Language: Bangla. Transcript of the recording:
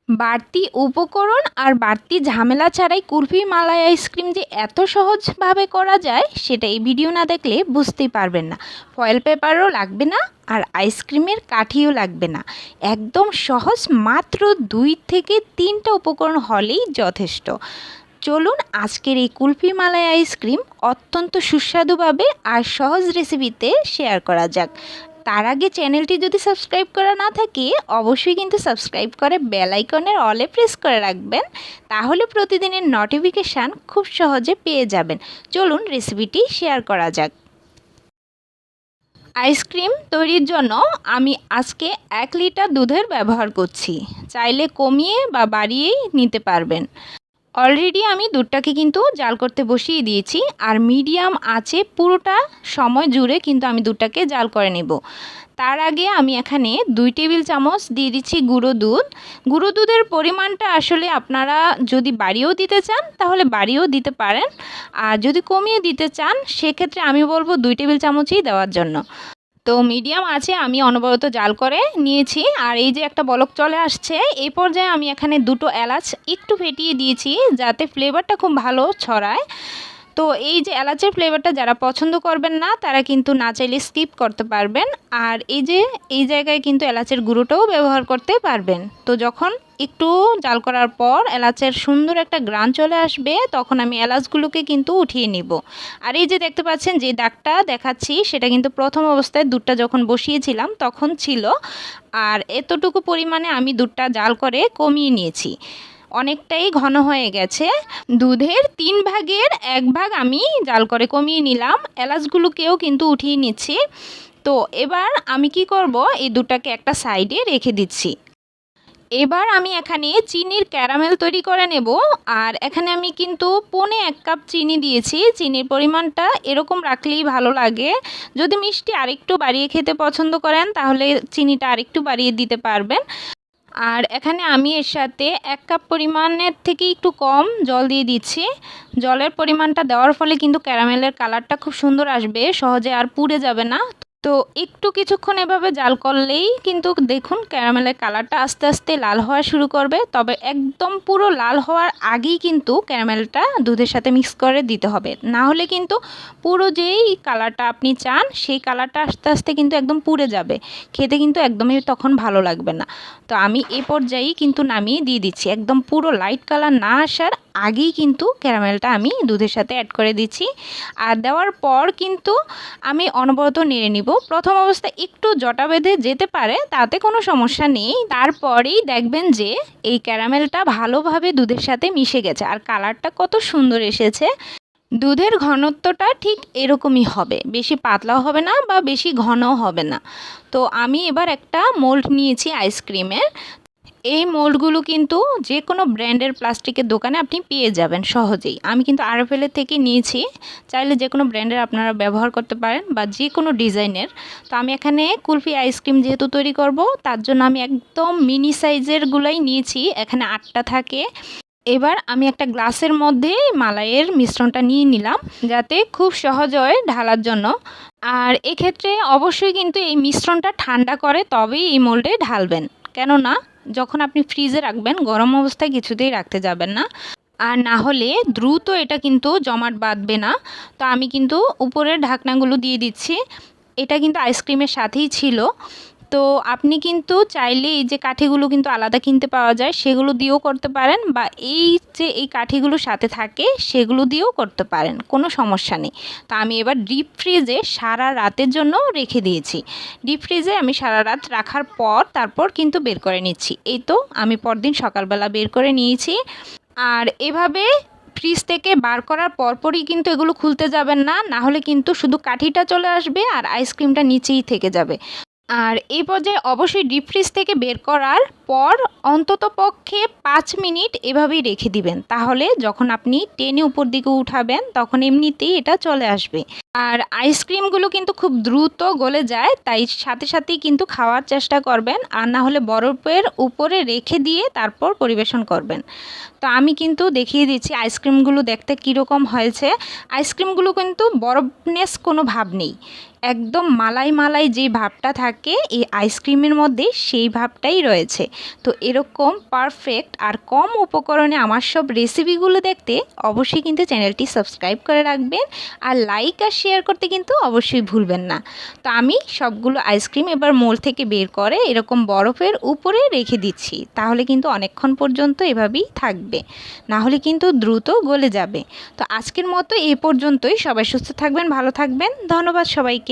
বাড়তি উপকরণ আর বাড়তি ঝামেলা ছাড়াই কুলফি মালাই আইসক্রিম যে এত সহজভাবে করা যায় সেটা এই ভিডিও না দেখলে বুঝতেই পারবেন না। ফয়েল পেপারও লাগবে না আর আইসক্রিমের কাঠিও লাগবে না। একদম সহজ, মাত্র 2 থেকে 3টা উপকরণ হলেই যথেষ্ট। চলুন আজকের এই কুলফি মালাই আইসক্রিম অত্যন্ত সুস্বাদুভাবে আর সহজ রেসিপিতে শেয়ার করা যাক। তার আগে চ্যানেলটি যদি সাবস্ক্রাইব করা না থাকে অবশ্যই কিন্তু সাবস্ক্রাইব করে বেল আইকনের অলে প্রেস করে রাখবেন, তাহলে প্রতিদিনের নোটিফিকেশান খুব সহজে পেয়ে যাবেন। চলুন রেসিপিটি শেয়ার করা যাক। আইসক্রিম তৈরির জন্য আমি আজকে 1 লিটার দুধের ব্যবহার করছি। চাইলে কমিয়ে বা বাড়িয়েই নিতে পারবেন। অলরেডি আমি দুধটাকে কিন্তু জাল করতে বসিয়ে দিয়েছি আর মিডিয়াম আঁচে পুরোটা সময় জুড়ে কিন্তু আমি দুধটাকে জাল করে নেব। তার আগে আমি এখানে 2 টেবিল চামচ দিয়ে দিচ্ছি গুঁড়ো দুধ। গুঁড়ো দুধের পরিমাণটা আসলে আপনারা যদি বাড়িয়েও দিতে চান তাহলে বাড়িয়েও দিতে পারেন, আর যদি কমিয়ে দিতে চান সেক্ষেত্রে আমি বলবো 2 টেবিল চামচই দেওয়ার জন্য। তো মিডিয়াম আছে আমি অনবরত জাল করে নিয়েছি আর এই যে একটা বলক চলে আসছে, এই পর্যায়ে আমি এখানে 2টো এলাচ একটু ফেটিয়ে দিয়েছি যাতে ফ্লেভারটা খুব ভালো ছড়ায়। তো এই যে এলাচের ফ্লেভারটা যারা পছন্দ করবেন না তারা কিন্তু না চাইলে স্কিপ করতে পারবেন, আর এই যে এই জায়গায় কিন্তু এলাচের গুঁড়োটাও ব্যবহার করতে পারবেন। তো যখন একটু জাল করার পর এলাচের সুন্দর একটা ঘ্রাণ চলে আসবে তখন আমি এলাচগুলোকে কিন্তু উঠিয়ে নিব। আর এই যে দেখতে পাচ্ছেন যে দাগটা দেখাচ্ছি সেটা কিন্তু প্রথম অবস্থায় দুধটা যখন বসিয়েছিলাম তখন ছিল, আর এতটুকু পরিমাণে আমি দুধটা জাল করে কমিয়ে নিয়েছি। অনেকটাই ঘন হয়ে গেছে। দুধের 3 ভাগের 1 ভাগ আমি জাল করে কমিয়ে নিলাম, এলাচগুলোকেও কিন্তু উঠিয়ে নিচ্ছি। তো এবার আমি কি করব, এই দুধটাকে একটা সাইডে রেখে দিচ্ছি। এবার আমি এখানে চিনির ক্যারামেল তৈরি করে নেব, আর এখানে আমি কিন্তু 1.25 কাপ চিনি দিয়েছি। চিনির পরিমাণটা এরকম রাখলেই ভালো লাগে। যদি মিষ্টি আরেকটু বাড়িয়ে খেতে পছন্দ করেন তাহলে চিনিটা আরেকটু বাড়িয়ে দিতে পারবেন। আর এখানে আমি এর সাথে 1 কাপ পরিমাণের থেকে একটু কম জল দিয়ে দিচ্ছি। জলের পরিমাণটা দেওয়ার ফলে কিন্তু ক্যারামেলের কালারটা খুব সুন্দর আসবে, সহজে আর পুড়ে যাবে না। তো একটু কিছুক্ষণ এভাবে জাল করলেই কিন্তু দেখুন ক্যারামেলের কালারটা আস্তে আস্তে লাল হওয়া শুরু করবে। তবে একদম পুরো লাল হওয়ার আগেই কিন্তু ক্যারামেলটা দুধের সাথে মিক্স করে দিতে হবে, না হলে কিন্তু পুরো যেই কালারটা আপনি চান সেই কালারটা আস্তে আস্তে কিন্তু একদম পুড়ে যাবে, খেতে কিন্তু একদমই তখন ভালো লাগবে না। তো আমি এই পর্যায়েই কিন্তু নামিয়ে দিয়ে দিচ্ছি। একদম পুরো লাইট কালার না আসার আগেই কিন্তু ক্যারামেলটা আমি দুধের সাথে অ্যাড করে দিচ্ছি। আর দেওয়ার পর কিন্তু আমি অনবরত নেড়ে নিব। প্রথম অবস্থায় একটু জটা বেঁধে যেতে পারে, তাতে কোনো সমস্যা নেই। তারপরেই দেখবেন যে এই ক্যারামেলটা ভালোভাবে দুধের সাথে মিশে গেছে আর কালারটা কত সুন্দর এসেছে। দুধের ঘনত্বটা ঠিক এরকমই হবে, বেশি পাতলাও হবে না বা বেশি ঘনও হবে না। তো আমি এবার একটা মোল্ড নিয়েছি আইসক্রিমের। এই মোল্ডগুলো কিন্তু যে কোনো ব্র্যান্ডের প্লাস্টিকের দোকানে আপনি পেয়ে যাবেন সহজেই। আমি কিন্তু আরএফএলের থেকে নিয়েছি, চাইলে যে কোনো ব্র্যান্ডের আপনারা ব্যবহার করতে পারেন বা যে কোনো ডিজাইনের। তো আমি এখানে কুলফি আইসক্রিম যেহেতু তৈরি করব তার জন্য আমি একদম মিনি সাইজেরগুলোই নিয়েছি, এখানে 8টা থাকে। এবার আমি একটা গ্লাসের মধ্যে মালাইয়ের মিশ্রণটা নিয়ে নিলাম যাতে খুব সহজ হয় ঢালার জন্য। আর এক্ষেত্রে অবশ্যই কিন্তু এই মিশ্রণটা ঠান্ডা করে তবেই এই মোল্ডে ঢালবেন, কেননা যখন আপনি ফ্রিজে রাখবেন গরম অবস্থায় কিছুতেই রাখতে যাবেন না, আর না হলে দ্রুত এটা কিন্তু জমাট বাঁধবে না। তো আমি কিন্তু উপরের ঢাকনাগুলো দিয়ে দিচ্ছি। এটা কিন্তু আইসক্রিমের সাথেই ছিল। তো আপনি কিন্তু চাইলে এই যে কাঠিগুলো কিন্তু আলাদা কিনতে পাওয়া যায় সেগুলো দিয়েও করতে পারেন, বা এই যে এই কাঠিগুলো সাথে থাকে সেগুলো দিয়েও করতে পারেন, কোনো সমস্যা নেই। তো আমি এবার ডিপ ফ্রিজে সারা রাতের জন্য রেখে দিয়েছি। ডিপ ফ্রিজে আমি সারা রাত রাখার পর তারপর কিন্তু বের করে নিচ্ছি। এই তো আমি পরদিন সকালবেলা বের করে নিয়েছি। আর এভাবে ফ্রিজ থেকে বার করার পরপরই কিন্তু এগুলো খুলতে যাবেন না, না হলে কিন্তু শুধু কাঠিটা চলে আসবে আর আইসক্রিমটা নিচেই থেকে যাবে। আর এই পর্যায়ে অবশ্যই ডিপ ফ্রিজ থেকে বের করার পর অন্তত পক্ষে 5 মিনিট এভাবেই রেখে দিবেন, তাহলে যখন আপনি টেনে উপর দিকে উঠাবেন তখন এমনিতেই এটা চলে আসবে। আর আইসক্রিমগুলো কিন্তু খুব দ্রুত গলে যায়, তাই সাথে সাথেই কিন্তু খাওয়ার চেষ্টা করবেন, আর না হলে বরফের উপরে রেখে দিয়ে তারপর পরিবেশন করবেন। তো আমি কিন্তু দেখিয়ে দিচ্ছি আইসক্রিমগুলো দেখতে কীরকম হয়েছে। আইসক্রিমগুলো কিন্তু বরফনেস কোনো ভাব নেই, একদম মালাই মালাই যে ভাবটা থাকে এই আইসক্রিমের মধ্যে সেই ভাবটাই রয়েছে। তো এরকম পারফেক্ট আর কম উপকরণে আমার সব রেসিপিগুলো দেখতে অবশ্যই কিন্তু চ্যানেলটি সাবস্ক্রাইব করে রাখবেন, আর লাইক আর শেয়ার করতে কিন্তু অবশ্যই ভুলবেন না। তো আমি সবগুলো আইসক্রিম এবার মোল থেকে বের করে এরকম বরফের উপরে রেখে দিচ্ছি, তাহলে কিন্তু অনেকক্ষণ পর্যন্ত এভাবেই থাকবে, না হলে কিন্তু দ্রুত গলে যাবে। তো আজকের মতো এই পর্যন্তই। সবাই সুস্থ থাকবেন, ভালো থাকবেন। ধন্যবাদ সবাইকে।